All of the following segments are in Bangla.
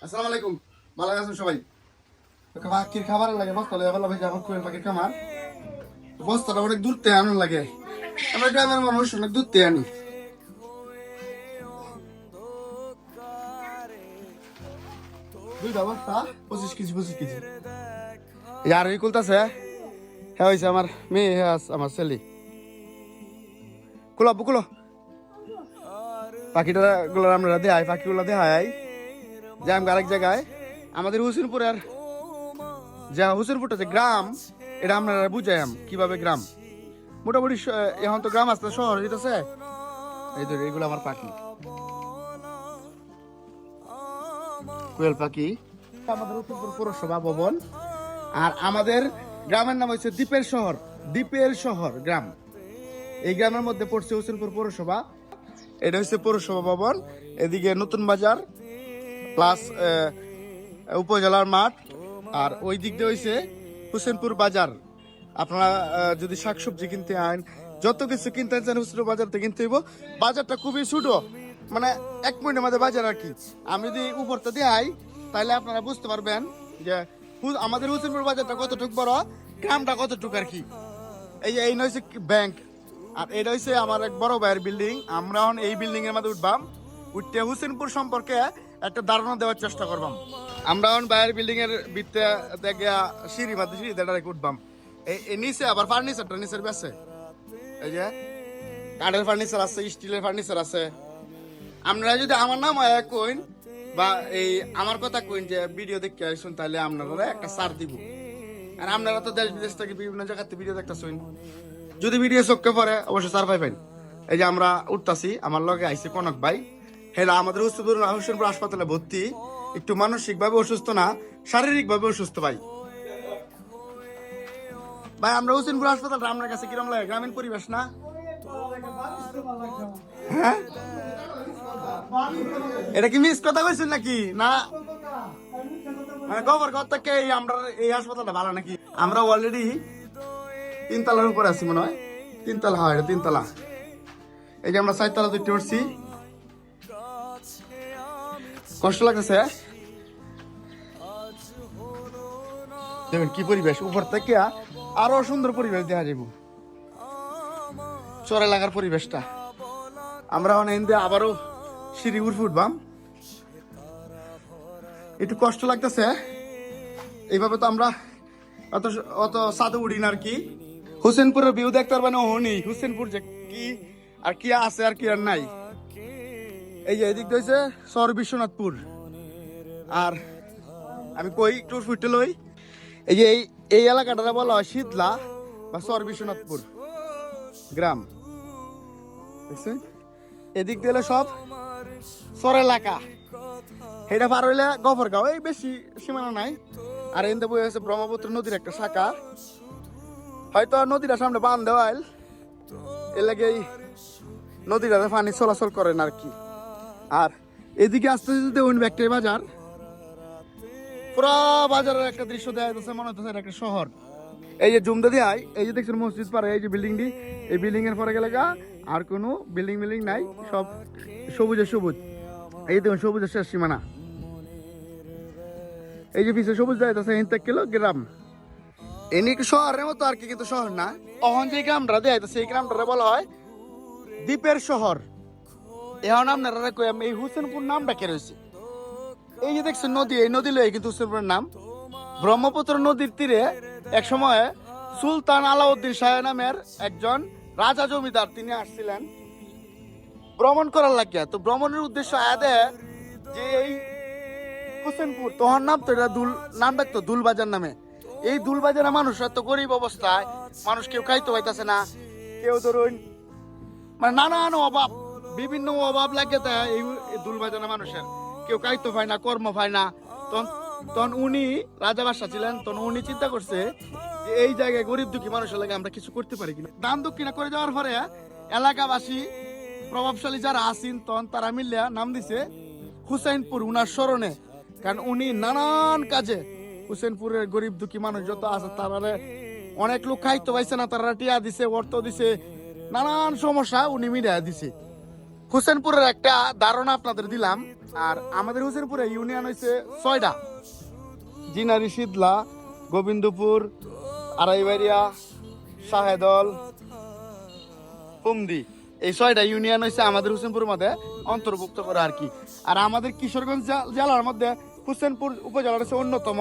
আসসালামু আলাইকুম। ভালো আছেন সবাই? পাখির খাবার লাগে বস্তা লয়ে ভালো ভাই আমার কোয়েল পাখির খামার। বস্তাটা অনেক দূর থেকে আনার লাগে। আমরা গ্রামের মানুষ অনেক দূর থেকে আনি। দুইটা বস্তা 25 কেজি 25 কেজি। আর এই কুলতাছে হ্যাঁ হয়েছে আমার মেয়ে হ্যাঁ আমার ছেলে। কুলো বুকুলো পাখিটা গুলো আমরা দেখাই, পাখিগুলো দেখাই যে আমি আরেক জায়গায় আমাদের হুসেনপুরের যা হুসেনপুরটা যে গ্রাম, এটা আমরা বুঝাই কিভাবে গ্রাম। মোটামুটি এখন তো গ্রাম আসতে শহর হইতেছে। এই ধর এগুলো আমার পাখি, কোয়েল পাখি। আমাদের উত্তরপুর পৌরসভা ভবন, আর আমাদের গ্রামের নাম হচ্ছে দ্বীপের শহর। দ্বীপের শহর গ্রাম, এই গ্রামের মধ্যে পড়ছে হোসেনপুর পৌরসভা। এটা হচ্ছে পৌরসভা ভবন। এদিকে নতুন বাজার প্লাস উপজেলার মাঠ, আর ওই দিক দিয়ে হয়েছে হোসেনপুর বাজার। আপনারা যদি শাকসবজি কিনতে আন, যত কিছু কিনতে চান হোসেনপুর বাজার থেকে কিনতে হইব। বাজারটা খুবই ছোট, মানে 1 মিনিটের মধ্যে বাজার আর কি। আমি যদি উপরটা দিয়ে আই তাহলে আপনারা বুঝতে পারবেন যে আমাদের হোসেনপুর বাজারটা কতটুকু বড়, গ্রামটা কতটুকু আর কি। এই যে এই নইছে ব্যাংক, আর এটা হচ্ছে আমার এক বড় ভাইয়ের বিল্ডিং। আমরা এখন এই বিল্ডিং এর মধ্যে উঠবাম, উঠতে হোসেনপুর সম্পর্কে একটা ধারণা দেওয়ার চেষ্টা করবাম। আমরা এখন ভাইয়ের বিল্ডিং এর ভিতরে দেখে সিঁড়ি মাধ্যমে সিঁড়ি দিয়ে উঠবাম। এই নিচে আবার ফার্নিচারটা নিচের বেছে, এই যে কাঠের ফার্নিচার আছে, স্টিলের ফার্নিচার আছে। আপনারা যদি আমার নাম কইন বা এই আমার কথা কইন যে ভিডিও দেখতে আসুন, তাহলে আপনারা একটা ছাড় দিব। আর আপনারা তো দেশ বিদেশ থেকে বিভিন্ন জায়গাতে ভিডিও দেখতেছেন, যদি ভিডিও চোখে পড়ে অবশ্যই ছাড় পাইবেন। এই যে আমরা উঠতাছি, আমার লগে আইসি কনক ভাই। হেলা আমাদের হোসেনপুর হাসপাতালে ভর্তি, একটু মানসিক ভাবে অসুস্থ না, শারীরিক ভাবে অসুস্থ ভাই। ভাই আমরা হোসেনপুর হাসপাতাল আপনার কাছে কিরম লাগে? গ্রামীণ পরিবেশ না? হ্যাঁ, এটা কি মিস কথা কইছেন নাকি না? গোবর ঘর থেকে আমরা এই হাসপাতালটা ভালো নাকি? আমরা অলরেডি 3 তলার উপরে আছি মনে হয়। 3 তলা, হয় এটা 3 তলা। এই যে আমরা 4 তলা দুইটি উঠছি, কষ্ট লাগতেছে। দেখবেন কি পরিবেশ, উপর থেকে আরো সুন্দর পরিবেশ দেখা যাবো, চর এলাকার পরিবেশটা। আমরা অনেক আবারও সিঁড়ি উঠে উঠবাম, একটু কষ্ট লাগতেছে। এইভাবে তো আমরা অত অত সাদে উঠি না আর কি। হোসেনপুরের ভিউ দেখতে পারবেন ওহনি, হোসেনপুর যে কি আর কি আছে আর কি আর নাই। এই যে এদিক হয়েছে শহর বিশ্বনাথপুর। আর আমি কই একটু ফুটে লই, এই যে এই এলাকাটা বলা হয় শীতলা বা শহর বিশ্বনাথপুর গ্রাম। দেখছেন এদিক দিলে সব শহর এলাকা। এটা পার হইলে গফরগাঁও, এই বেশি সীমানা নাই। আর এনতে বই হচ্ছে ব্রহ্মপুত্র নদীর একটা শাখা। হয়তো নদীটা সামনে বান দেওয়াল, এর লাগে এই নদীটাতে পানি চলাচল করে না আর কি। আর এদিকে আসতে আসতে ওই ব্যাকটেরিয়া বাজার, পুরা বাজারের একটা দৃশ্য দেখা যাচ্ছে, মনে হচ্ছে এটা একটা শহর। এই যে জুমদা দিয়ে এই যে দেখছেন মসজিদ পারে, এই যে বিল্ডিংটি, এই বিল্ডিং এর পরে গেলে আর কোনো বিল্ডিং নাই, সব সবুজে সবুজ। এই দেখুন সবুজের শেষ সীমানা। এই যে পিছিয়ে সবুজ দেখা যাচ্ছে, 1 কিলো গ্রাম। এনে শহরের মতো আর কি, কিন্তু শহর না। তখন যে গ্রামটা দেখা যাচ্ছে, এই গ্রামটা বলা হয় দ্বীপের শহর। এখন আপনারা এই হোসেনপুর নামটা কে রয়েছে, এই যে দেখছেন নদী, এই নদী লয়ে কিন্তু হোসেনপুরের নাম। ব্রহ্মপুত্র নদীর তীরে এক সময় সুলতান আলাউদ্দিন শাহ নামের একজন রাজা জমিদার, তিনি আসছিলেন ভ্রমণ করার লাগিয়া। তো ভ্রমণের উদ্দেশ্য আয়াদে যে এই হোসেনপুর, তখন নাম তো এটা নাম ডাকতো দুলবাজার নামে। এই দুলবাজারে মানুষ এত গরিব অবস্থায়, মানুষ কেউ খাইতে পাইতেছে না, কেউ ধরুন মানে নানান অভাব, বিভিন্ন অভাব লাগে তা এই দুলবাজারের মানুষের। কেউ খাইতে পায় না, কর্ম পায় না। তখন উনি রাজা বাদশাহ ছিলেন, তখন উনি চিন্তা করছে যে এই জায়গায় গরিব দুঃখী মানুষের লাগে আমরা কিছু করতে পারি কিনা। দান দক্ষিণা করে যাওয়ার পরে এলাকাবাসী প্রভাবশালী যারা আছেন, তখন তারা মিলিয়া নাম দিছে হুসাইনপুর উনার স্মরণে। কারণ উনি নানান কাজে হুসেনপুরের গরিব দুঃখী মানুষ যত আছে তারা, অনেক লোক খাইতে পাইছে না, তারা টিয়া দিছে, অর্থ দিছে, নানান সমস্যা উনি মিলিয়ে দিছে। হোসেনপুরের একটা ধারণা আপনাদের দিলাম। আর আমাদের হোসেনপুরে ইউনিয়ন হয়েছে 6টা: জিনারি, শীতলা, গোবিন্দপুর, আড়াইবাড়িয়া, শাহেদল, ফুমদি। এই 6টা ইউনিয়ন হয়েছে আমাদের হোসেনপুরের মধ্যে অন্তর্ভুক্ত করে আর কি। আর আমাদের কিশোরগঞ্জ জেলার মধ্যে হোসেনপুর উপজেলার হচ্ছে অন্যতম।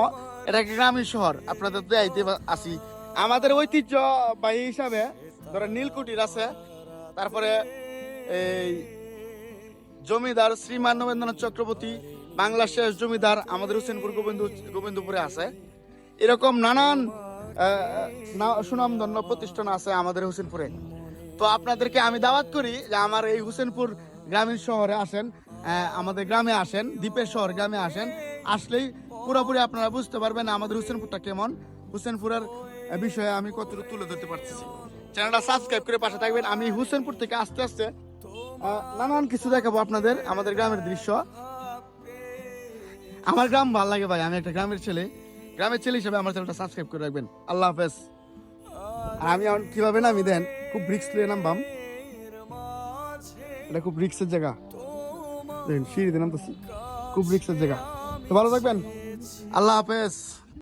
এটা একটা গ্রামীণ শহর, আপনাদের তো আইতে আসি। আমাদের ঐতিহ্যবাহী হিসাবে ধরেন নীলকুঠির আছে, তারপরে এই জমিদার শ্রীমান নবেন্দ্রনাথ চক্রবর্তী, বাংলার শেষ জমিদার আমাদের হোসেনপুর গোবিন্দপুরে আছে। এরকম নানান সুনামধন্য প্রতিষ্ঠান আছে আমাদের হোসেনপুরে। তো আপনাদেরকে আমি দাওয়াত করি যে আমার এই হোসেনপুর গ্রামীণ শহরে আসেন, আমাদের গ্রামে আসেন, দ্বীপের শহর গ্রামে আসেন। আসলেই পুরোপুরি আপনারা বুঝতে পারবেন আমাদের হোসেনপুরটা কেমন, হোসেনপুরের বিষয়ে আমি কতটুকু তুলে ধরতে পারতেছি। চ্যানেলটা সাবস্ক্রাইব করে পাশে থাকবেন। আমি হোসেনপুর থেকে আস্তে আস্তে নানান কিছু দেখাবো আপনাদের, আমাদের গ্রামের দৃশ্য। আমার গ্রাম ভালো লাগে ভাই, আমি একটা গ্রামের ছেলে হিসেবে আমার চ্যানেলটা সাবস্ক্রাইব করে রাখবেন। আল্লাহ হাফেজ। আর আমি এখন কিভাবে নামি দেন, খুব রিক্স লিয়ে নামবাম, এটা খুব রিক্সের জায়গা, দেখেন সিঁড়িতে নামতেছি, খুব রিক্সের জায়গা। তো ভালো থাকবেন, আল্লাহ হাফেজ।